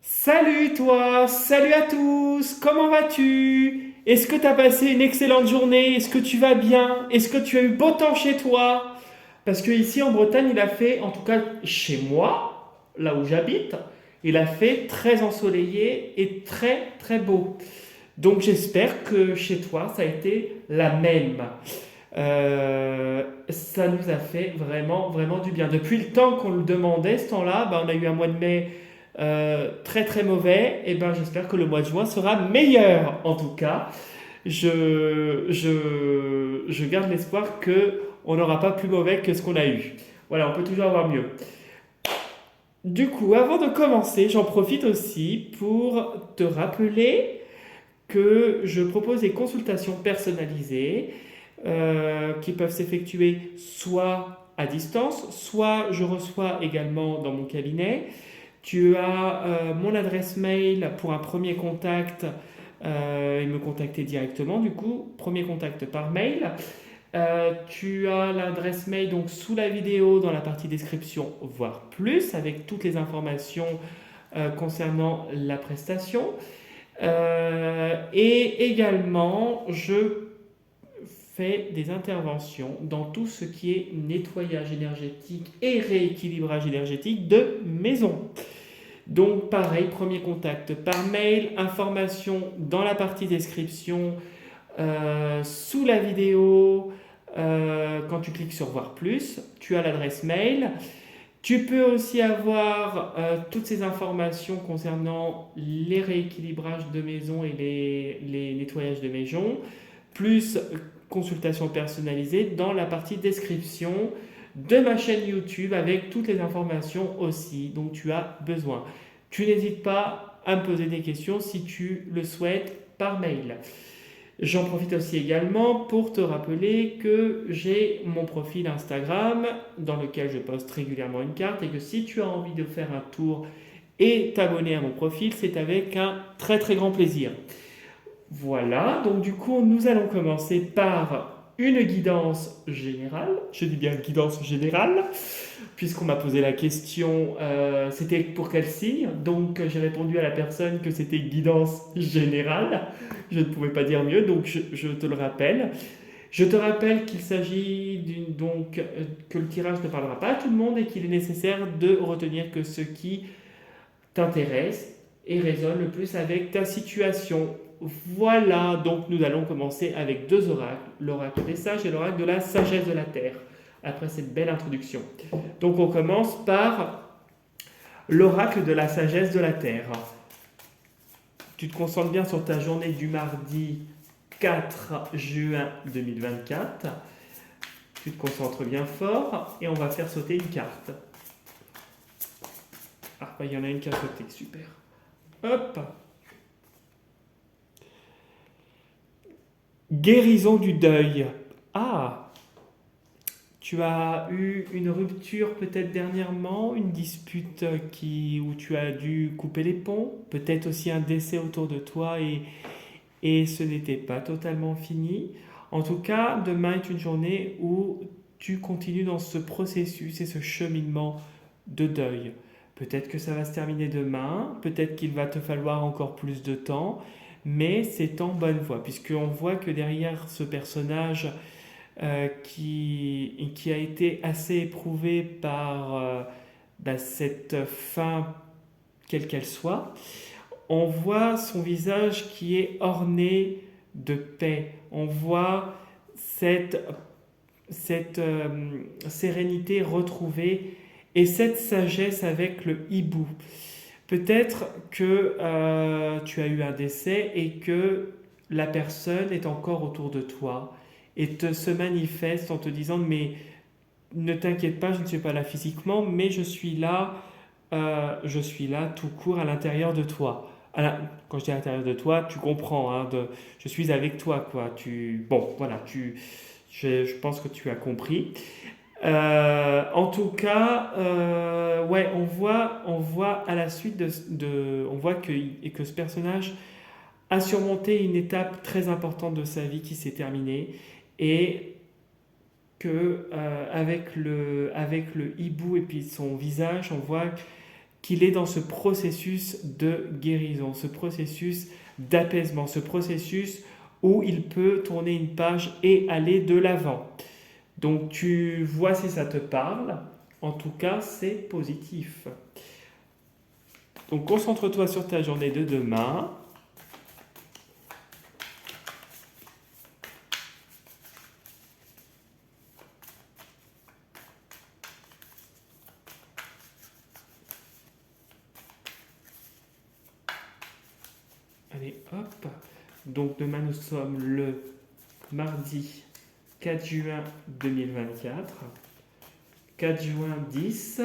Salut toi, salut à tous, comment vas-tu? Est-ce que tu as passé une excellente journée? Est-ce que tu vas bien? Est-ce que tu as eu beau temps chez toi? Parce que ici en Bretagne, il a fait, en tout cas chez moi, là où j'habite, il a fait très ensoleillé et très très beau. Donc j'espère que chez toi, ça a été la même. Ça nous a fait vraiment, vraiment du bien. Depuis le temps qu'on le demandait, ce temps-là, on a eu un mois de mai très très mauvais. Et j'espère que le mois de juin sera meilleur. En tout cas, je garde l'espoir que on n'aura pas plus mauvais que ce qu'on a eu. Voilà, on peut toujours avoir mieux. Du coup, avant de commencer, j'en profite aussi pour te rappeler que je propose des consultations personnalisées qui peuvent s'effectuer soit à distance, soit je reçois également dans mon cabinet. Tu as mon adresse mail pour un premier contact et me contacter directement, du coup, premier contact par mail. Tu as l'adresse mail donc sous la vidéo dans la partie description, voire plus, avec toutes les informations concernant la prestation. Et également, je fais des interventions dans tout ce qui est nettoyage énergétique et rééquilibrage énergétique de maison. Donc pareil, premier contact par mail, information dans la partie description, sous la vidéo, quand tu cliques sur voir plus, tu as l'adresse mail. Tu peux aussi avoir toutes ces informations concernant les rééquilibrages de maison et les nettoyages de maison, plus consultation personnalisée dans la partie description de ma chaîne YouTube avec toutes les informations aussi dont tu as besoin. Tu n'hésites pas à me poser des questions si tu le souhaites par mail. J'en profite aussi également pour te rappeler que j'ai mon profil Instagram dans lequel je poste régulièrement une carte et que si tu as envie de faire un tour et t'abonner à mon profil, c'est avec un très très grand plaisir. Voilà, donc du coup nous allons commencer par une guidance générale. Je dis bien guidance générale, puisqu'on m'a posé la question, c'était pour quel signe? Donc j'ai répondu à la personne que c'était guidance générale. Je ne pouvais pas dire mieux, donc je te le rappelle. Je te rappelle qu'il s'agit que le tirage ne parlera pas à tout le monde et qu'il est nécessaire de retenir que ce qui t'intéresse et résonne le plus avec ta situation. Voilà, donc nous allons commencer avec deux oracles, l'oracle des sages et l'oracle de la sagesse de la terre, après cette belle introduction. Donc on commence par l'oracle de la sagesse de la terre. Tu te concentres bien sur ta journée du mardi 4 juin 2024. Tu te concentres bien fort et on va faire sauter une carte. Ah, il y en a une qui a sauté, super. Hop. Guérison du deuil. Ah, tu as eu une rupture peut-être dernièrement, une dispute où tu as dû couper les ponts, peut-être aussi un décès autour de toi et ce n'était pas totalement fini. En tout cas, demain est une journée où tu continues dans ce processus et ce cheminement de deuil. Peut-être que ça va se terminer demain, peut-être qu'il va te falloir encore plus de temps, mais c'est en bonne voie, puisqu'on voit que derrière ce personnage qui a été assez éprouvé par cette fin, quelle qu'elle soit, on voit son visage qui est orné de paix. On voit cette sérénité retrouvée et cette sagesse avec le hibou. Peut-être que tu as eu un décès et que la personne est encore autour de toi et se manifeste en te disant mais ne t'inquiète pas, je ne suis pas là physiquement, mais je suis là tout court à l'intérieur de toi. Quand je dis à l'intérieur de toi, tu comprends, hein, je suis avec toi, quoi. Bon, voilà, je pense que tu as compris. En tout cas, ouais, on voit à la suite on voit que ce personnage a surmonté une étape très importante de sa vie qui s'est terminée et avec le hibou et puis son visage, on voit qu'il est dans ce processus de guérison, ce processus d'apaisement, ce processus où il peut tourner une page et aller de l'avant. Donc tu vois si ça te parle. En tout cas, c'est positif. Donc concentre-toi sur ta journée de demain. Allez, hop. Donc demain, nous sommes le mardi 4 juin 2024. 4 juin 10,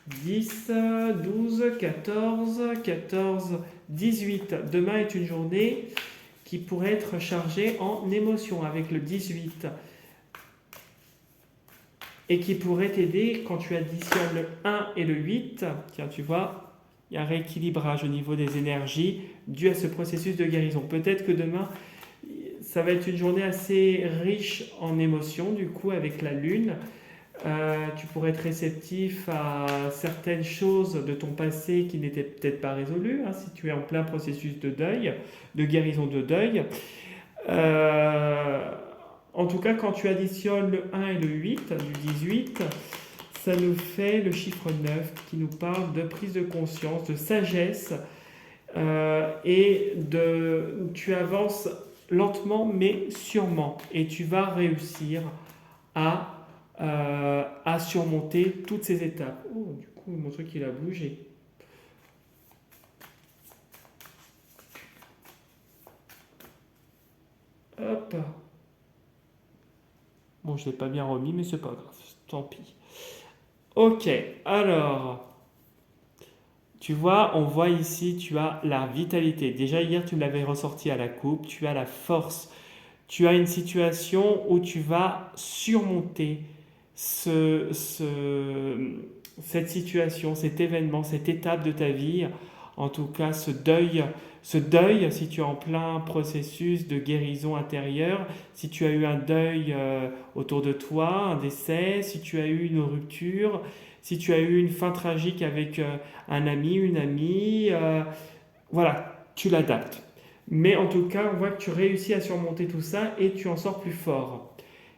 10, 12, 14, 14, 18. Demain est une journée qui pourrait être chargée en émotions avec le 18 et qui pourrait t'aider quand tu additionnes le 1 et le 8. Tiens, tu vois, il y a un rééquilibrage au niveau des énergies dû à ce processus de guérison. Peut-être que demain, ça va être une journée assez riche en émotions, du coup, avec la lune. Tu pourrais être réceptif à certaines choses de ton passé qui n'étaient peut-être pas résolues, hein, si tu es en plein processus de deuil, de guérison de deuil. En tout cas, quand tu additionnes le 1 et le 8 du 18, ça nous fait le chiffre 9 qui nous parle de prise de conscience, de sagesse et tu avances lentement mais sûrement et tu vas réussir à surmonter toutes ces étapes. Oh, du coup, mon truc il a bougé. Hop. Bon, je ne l'ai pas bien remis, mais c'est pas grave. Tant pis. Ok, alors, tu vois, on voit ici, tu as la vitalité. Déjà, hier, tu me l'avais ressorti à la coupe. Tu as la force. Tu as une situation où tu vas surmonter cette situation, cet événement, cette étape de ta vie, en tout cas ce deuil, si tu es en plein processus de guérison intérieure, si tu as eu un deuil autour de toi, un décès, si tu as eu une rupture, si tu as eu une fin tragique avec un ami, une amie, voilà, tu l'adaptes. Mais en tout cas, on voit que tu réussis à surmonter tout ça et tu en sors plus fort.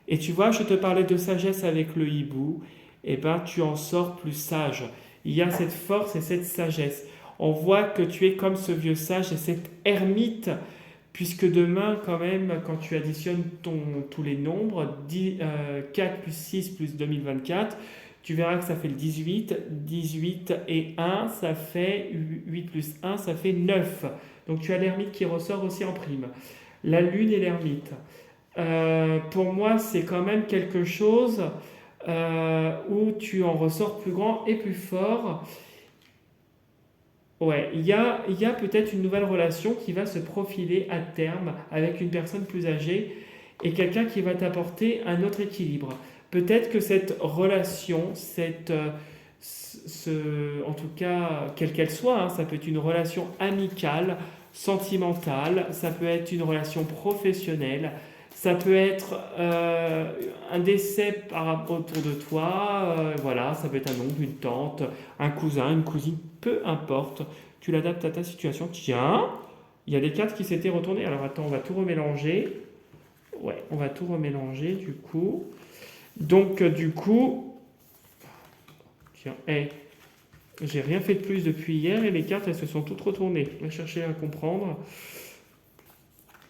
Et tu vois, je te parlais de sagesse avec le hibou, et ben tu en sors plus sage. Il y a cette force et cette sagesse. On voit que tu es comme ce vieux sage et cette ermite, puisque demain, quand même, quand tu additionnes tous les nombres, 4 plus 6 plus 2024, tu verras que ça fait le 18. 18 et 1, ça fait 8 plus 1, ça fait 9. Donc tu as l'ermite qui ressort aussi en prime. La lune et l'ermite. Pour moi, c'est quand même quelque chose où tu en ressors plus grand et plus fort. Ouais, il y a peut-être une nouvelle relation qui va se profiler à terme avec une personne plus âgée et quelqu'un qui va t'apporter un autre équilibre. Peut-être que cette relation, en tout cas, quelle qu'elle soit, hein, ça peut être une relation amicale, sentimentale, ça peut être une relation professionnelle, ça peut être un décès autour de toi, voilà, ça peut être un oncle, une tante, un cousin, une cousine, peu importe, tu l'adaptes à ta situation. Tiens, il y a les cartes qui s'étaient retournées. Alors attends, on va tout remélanger. Ouais, on va tout remélanger du coup. Donc du coup, tiens, j'ai rien fait de plus depuis hier et les cartes elles se sont toutes retournées. On va chercher à comprendre.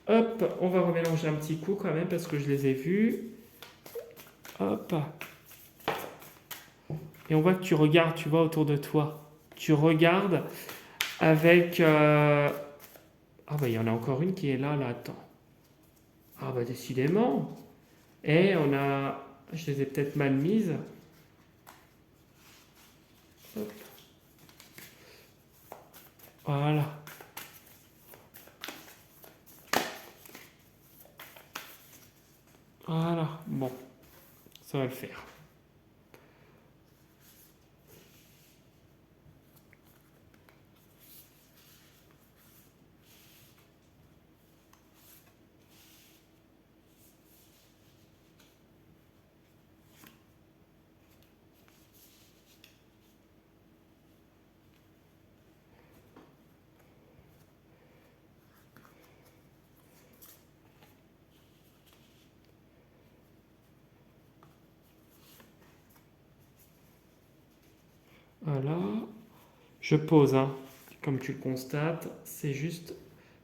Hop, on va remélanger un petit coup quand même parce que je les ai vus. Hop. Et on voit que tu regardes, tu vois, autour de toi. Tu regardes avec... Ah bah il y en a encore une qui est là, attends. Ah bah décidément. Et on a... Je les ai peut-être mal mises. Hop. Voilà. Voilà. Bon. Ça va le faire. Voilà. Je pose, hein. Comme tu le constates, c'est juste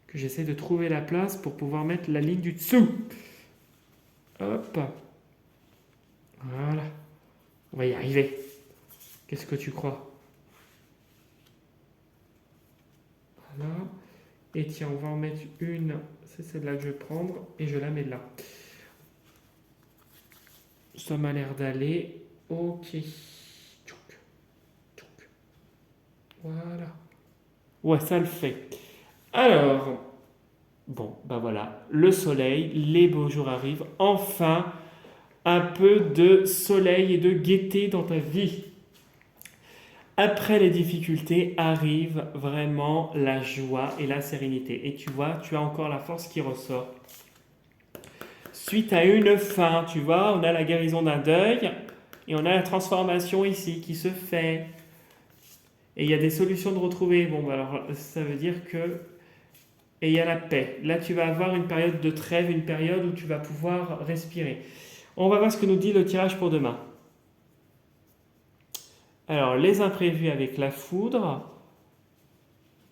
que j'essaie de trouver la place pour pouvoir mettre la ligne du dessous. Hop. Voilà. On va y arriver. Qu'est-ce que tu crois? Voilà. Et tiens, on va en mettre une. C'est celle-là que je vais prendre et je la mets là. Ça m'a l'air d'aller. Ok. Tchouk, tchouk. Voilà. Ouais, ça le fait. Alors, bon, ben voilà. Le soleil, les beaux jours arrivent. Enfin, un peu de soleil et de gaieté dans ta vie. Après les difficultés arrive vraiment la joie et la sérénité. Et tu vois, tu as encore la force qui ressort. Suite à une fin, tu vois, on a la guérison d'un deuil et on a la transformation ici qui se fait. Et il y a des solutions de retrouver. Bon, bah alors ça veut dire que... Et il y a la paix. Là, tu vas avoir une période de trêve, une période où tu vas pouvoir respirer. On va voir ce que nous dit le tirage pour demain. Alors, les imprévus avec la foudre.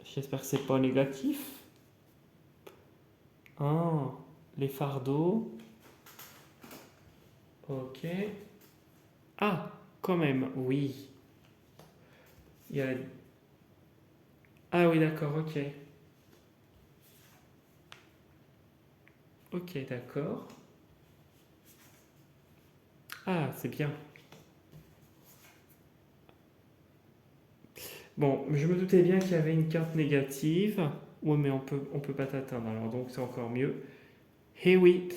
J'espère que c'est pas négatif. Ah, les fardeaux. Ok. Ah, quand même, oui. Il y a... Ah oui, d'accord, ok. Ok, d'accord. Ah, c'est bien. Bon, je me doutais bien qu'il y avait une carte négative. Oui, mais on peut pas t'atteindre, alors donc c'est encore mieux. Eh oui,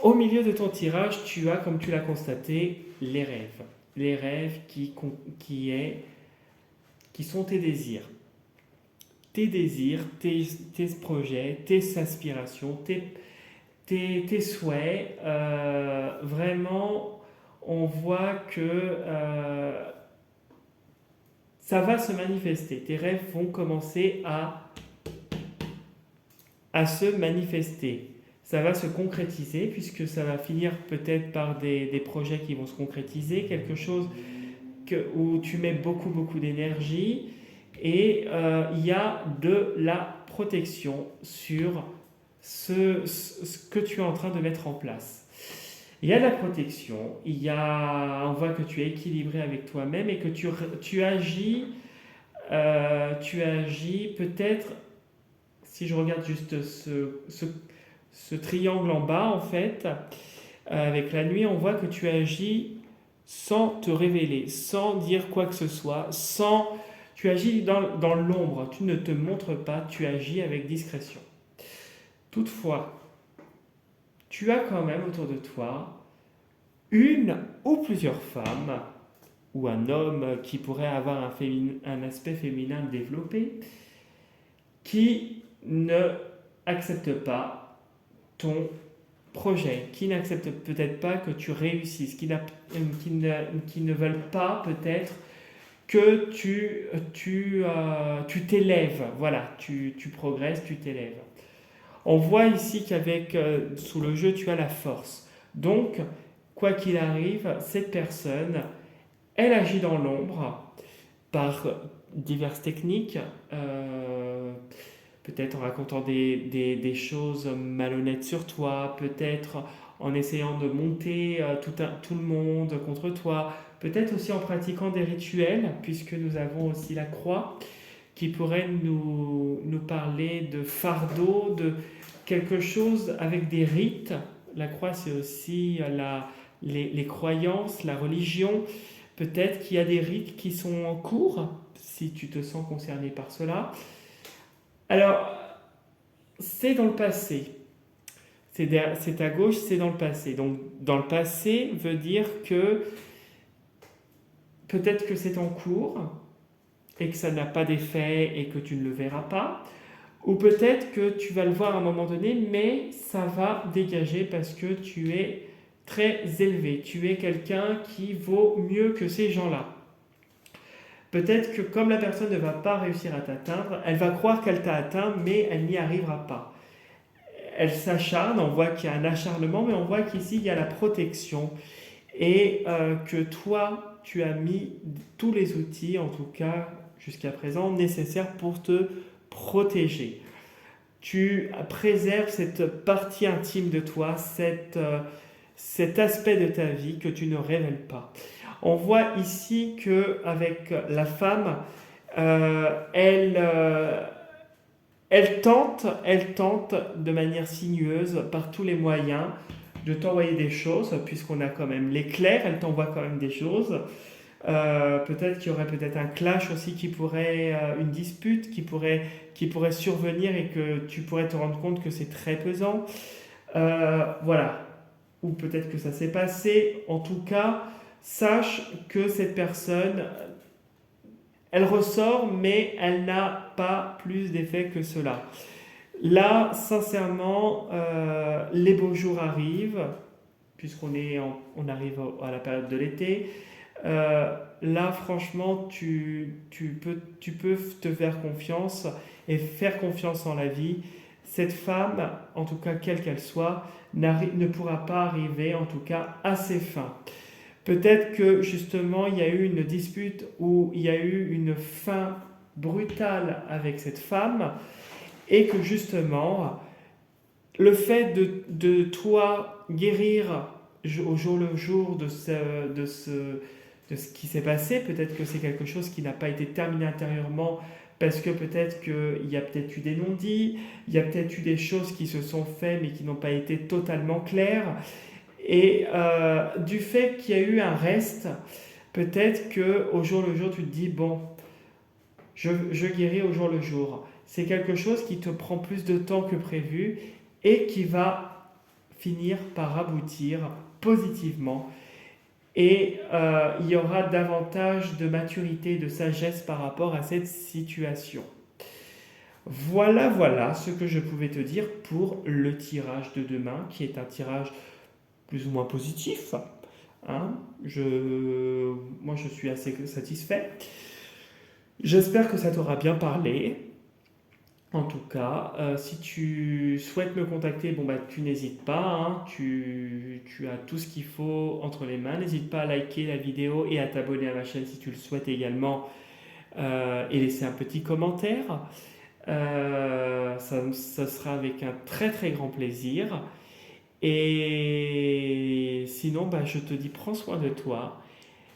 au milieu de ton tirage, tu as, comme tu l'as constaté, les rêves. Les rêves qui sont tes désirs. Tes désirs, tes projets, tes aspirations, tes souhaits. Vraiment, on voit que ça va se manifester. Tes rêves vont commencer à se manifester. Ça va se concrétiser puisque ça va finir peut-être par des projets qui vont se concrétiser, quelque chose où tu mets beaucoup, beaucoup d'énergie et il y a de la protection sur ce que tu es en train de mettre en place. Il y a de la protection, on voit que tu es équilibré avec toi-même et que tu agis peut-être, si je regarde juste ce triangle en bas en fait, avec la nuit, on voit que tu agis sans te révéler, sans dire quoi que ce soit, tu agis dans l'ombre, tu ne te montres pas, tu agis avec discrétion. Toutefois, tu as quand même autour de toi une ou plusieurs femmes ou un homme qui pourrait avoir un aspect féminin développé qui ne accepte pas ton projet, qui n'acceptent peut-être pas que tu réussisses, qui ne veulent pas peut-être que tu t'élèves, voilà, tu progresses, tu t'élèves. On voit ici qu'avec, sous le jeu, tu as la force. Donc, quoi qu'il arrive, cette personne, elle agit dans l'ombre par diverses techniques, peut-être en racontant des choses malhonnêtes sur toi, peut-être en essayant de monter tout le monde contre toi, peut-être aussi en pratiquant des rituels, puisque nous avons aussi la croix, qui pourrait nous parler de fardeau, de quelque chose avec des rites. La croix, c'est aussi les croyances, la religion. Peut-être qu'il y a des rites qui sont en cours, si tu te sens concerné par cela. Alors, c'est dans le passé. C'est à gauche, c'est dans le passé. Donc, dans le passé veut dire que peut-être que c'est en cours et que ça n'a pas d'effet et que tu ne le verras pas. Ou peut-être que tu vas le voir à un moment donné, mais ça va dégager parce que tu es très élevé. Tu es quelqu'un qui vaut mieux que ces gens-là. Peut-être que comme la personne ne va pas réussir à t'atteindre, elle va croire qu'elle t'a atteint, mais elle n'y arrivera pas. Elle s'acharne, on voit qu'il y a un acharnement, mais on voit qu'ici il y a la protection. Et que toi, tu as mis tous les outils, en tout cas jusqu'à présent, nécessaires pour te protéger. Tu préserves cette partie intime de toi, cet aspect de ta vie que tu ne révèles pas. On voit ici qu'avec la femme, elle tente de manière sinueuse, par tous les moyens, de t'envoyer des choses, puisqu'on a quand même l'éclair, elle t'envoie quand même des choses. Peut-être qu'il y aurait peut-être un clash aussi une dispute qui pourrait survenir et que tu pourrais te rendre compte que c'est très pesant. Voilà. Ou peut-être que ça s'est passé. En tout cas, sache que cette personne, elle ressort, mais elle n'a pas plus d'effet que cela. Là, sincèrement, les beaux jours arrivent, on arrive à la période de l'été. Là, franchement, tu peux te faire confiance et faire confiance en la vie. Cette femme, en tout cas quelle qu'elle soit, ne pourra pas arriver, en tout cas, à ses fins. Peut-être que justement, il y a eu une dispute ou il y a eu une fin brutale avec cette femme et que justement, le fait de toi guérir au jour le jour de ce qui s'est passé, peut-être que c'est quelque chose qui n'a pas été terminé intérieurement parce que peut-être qu'il y a peut-être eu des non-dits, il y a peut-être eu des choses qui se sont faites mais qui n'ont pas été totalement claires. Et du fait qu'il y a eu un reste, peut-être qu'au jour le jour, tu te dis, bon, je guéris au jour le jour. C'est quelque chose qui te prend plus de temps que prévu et qui va finir par aboutir positivement. Et il y aura davantage de maturité, de sagesse par rapport à cette situation. Voilà ce que je pouvais te dire pour le tirage de demain, qui est un tirage plus ou moins positif. Hein. Moi, je suis assez satisfait. J'espère que ça t'aura bien parlé. En tout cas, si tu souhaites me contacter, bon bah tu n'hésites pas, hein. Tu as tout ce qu'il faut entre les mains. N'hésite pas à liker la vidéo et à t'abonner à ma chaîne si tu le souhaites également, et laisser un petit commentaire. Ça sera avec un très très grand plaisir. Et sinon, bah, je te dis prends soin de toi.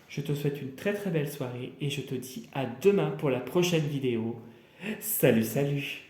Je te souhaite une très très belle soirée et je te dis à demain pour la prochaine vidéo. Salut, salut!